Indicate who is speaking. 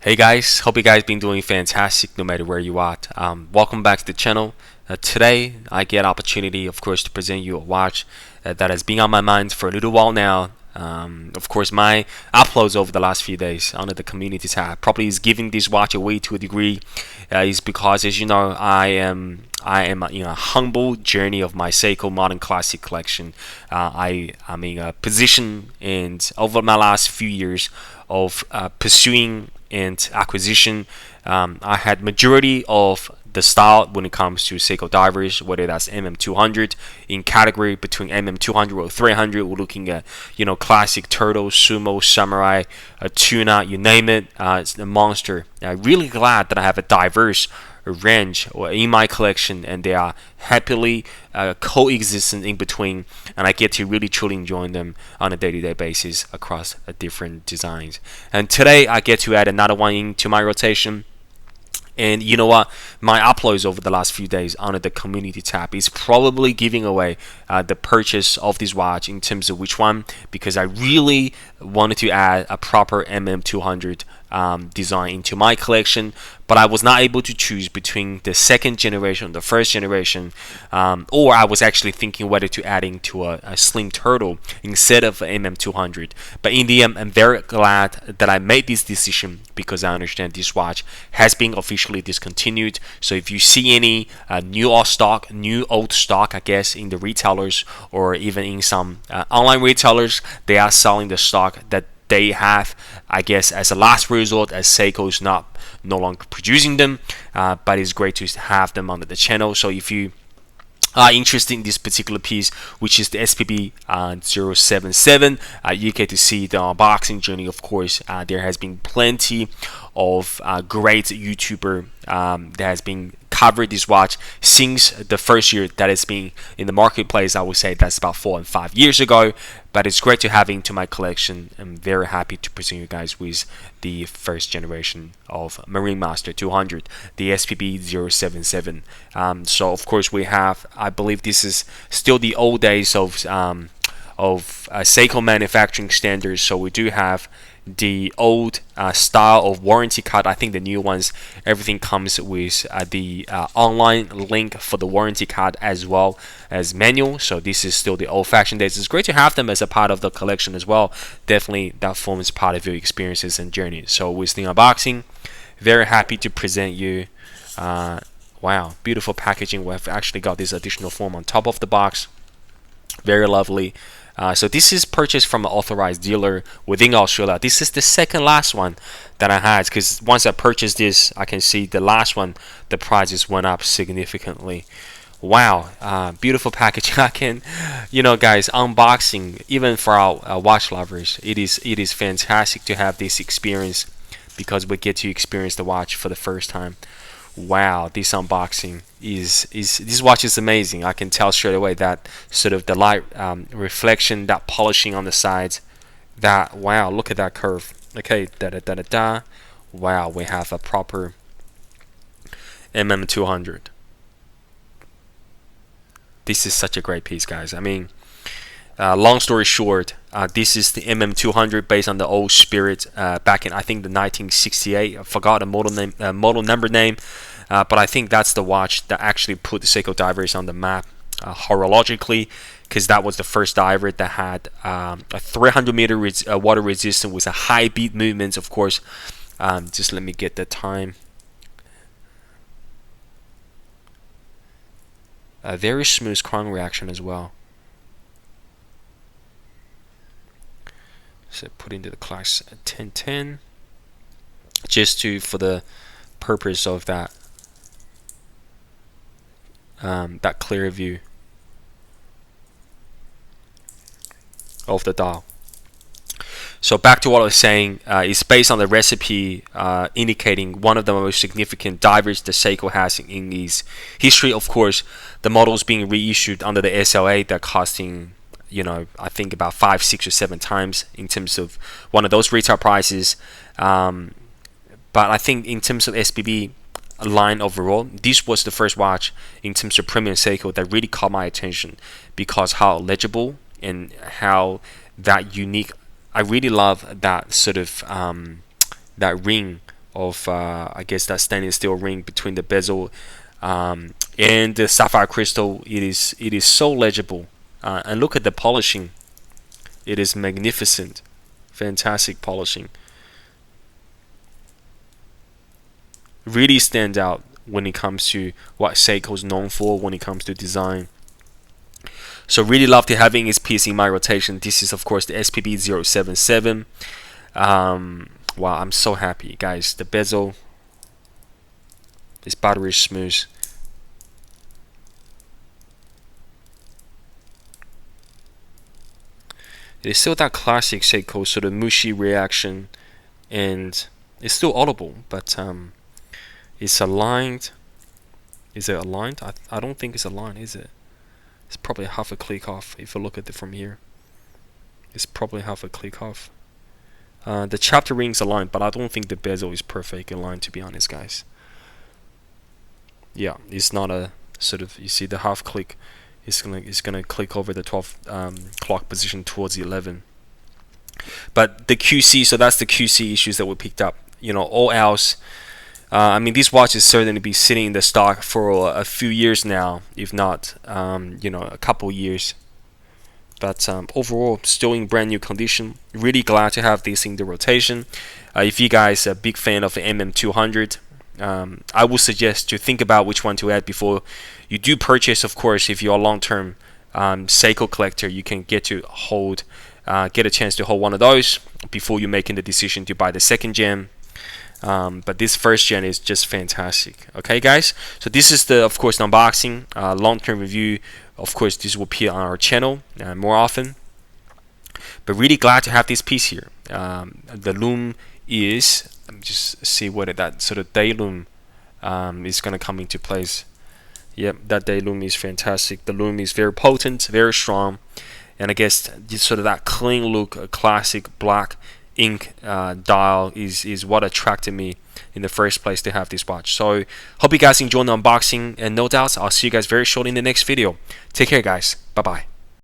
Speaker 1: Hey guys, hope you guys been doing fantastic no matter where you are. Welcome back to the channel. Today I get opportunity, of course, to present you a watch that has been on my mind for a little while now. Of course, my uploads over the last few days under the community tab probably is giving this watch away to a degree. Is because, as you know, I am in a humble journey of my Seiko Modern Classic collection. I'm in a position, and over my last few years of pursuing and acquisition, I had majority of the style when it comes to Seiko divers, whether that's MM200 in category between MM200 or 300. We're looking at classic turtle, sumo, samurai, tuna, you name it. It's a monster. I'm really glad that I have a diverse range in my collection, and they are happily coexisting in between, and I get to really truly enjoy them on a day-to-day basis across different designs. And today I get to add another one into my rotation. And you know what? My uploads over the last few days under the community tab is probably giving away the purchase of this watch in terms of which one, because I really wanted to add a proper MM200 design into my collection, but I was not able to choose between the second generation, the first generation, or I was actually thinking whether to add into a slim turtle instead of MM200. But in the end, I'm very glad that I made this decision, because I understand this watch has been officially discontinued. So if you see any new old stock, I guess, in the retailers or even in some online retailers, they are selling the stock that they have, I guess, as a last resort, as Seiko is no longer producing them. But it's great to have them under the channel. So if you are interested in this particular piece, which is the SPB077, you get to see the unboxing journey. Of course, there has been plenty of great YouTuber that has been covered this watch since the first year that it's been in the marketplace. I would say that's about 4 and 5 years ago, but it's great to have it into my collection. I'm very happy to present you guys with the first generation of Marine Master 200, the SPB077. So of course we have, I believe this is still the old days of Seiko manufacturing standards. So we do have the old style of warranty card. I think the new ones, everything comes with the online link for the warranty card as well as manual. So this is still the old-fashioned days. It's great to have them as a part of the collection as well. Definitely that forms part of your experiences and journey. So with the unboxing, very happy to present you wow, beautiful packaging. We've actually got this additional foam on top of the box. Very lovely. So this is purchased from an authorized dealer within Australia. This is the second last one that I had, because once I purchased this, I can see the last one, the prices went up significantly. Wow, beautiful packaging. I can, guys, unboxing, even for our watch lovers, it is fantastic to have this experience, because we get to experience the watch for the first time. Wow, this unboxing is this watch is amazing. I can tell straight away that sort of the light reflection, that polishing on the sides, that, wow, look at that curve. Okay, da da da da da. Wow, we have a proper MM200. This is such a great piece, guys. I mean, long story short, this is the MM200 based on the old Spirit back in, I think, the 1968. I forgot the model number name, but I think that's the watch that actually put the Seiko divers on the map horologically, because that was the first diver that had a 300-meter water resistance with a high beat movements. Of course, just let me get the time. A very smooth crown reaction as well. So put into the class 1010, just for the purpose of that that clear view of the dial. So back to what I was saying, it's based on the recipe indicating one of the most significant divers the Seiko has in its history. Of course, the models being reissued under the SLA, that costing, I think about 5, 6, or 7 times in terms of one of those retail prices. But I think in terms of SPB line overall, this was the first watch in terms of premium Seiko that really caught my attention, because how legible and how that unique. I really love that sort of that ring of I guess that stainless steel ring between the bezel and the sapphire crystal. It is so legible, and look at the polishing. It is magnificent, fantastic polishing. Really stand out when it comes to what Seiko is known for when it comes to design. So really love to having this piece in my rotation. This is of course the SPB077. Wow, I'm so happy, guys. The bezel, this battery is smooth. It is still that classic Seiko sort of mushy reaction, and it's still audible, but it's aligned. Is it aligned? I don't think it's aligned, is it? It's probably half a click off if you look at it from here. It's probably half a click off. The chapter ring's aligned, but I don't think the bezel is perfect aligned, to be honest, guys. Yeah, it's not a sort of, you see the half click. It's gonna click over the 12 clock position towards the 11. But the QC, so that's the QC issues that we picked up. You know, all else. I mean, this watch is certainly be sitting in the stock for a few years now, if not, you know, a couple years. But overall, still in brand new condition. Really glad to have this in the rotation. If you guys are a big fan of the MM200, I would suggest to think about which one to add before you do purchase. Of course, if you're a long-term Seiko collector, you can get to hold, get a chance to hold one of those before you're making the decision to buy the second gen. But this first gen is just fantastic. Okay, guys. So this is the, of course, unboxing, long-term review. Of course, this will appear on our channel more often. But really glad to have this piece here. The loom is, let me just see what that sort of day loom is going to come into place. Yep, that day loom is fantastic. The loom is very potent, very strong, and I guess just sort of that clean look, a classic black ink dial is what attracted me in the first place to have this watch. So hope you guys enjoyed the unboxing, and no doubts I'll see you guys very shortly in the next video. Take care, guys. Bye bye.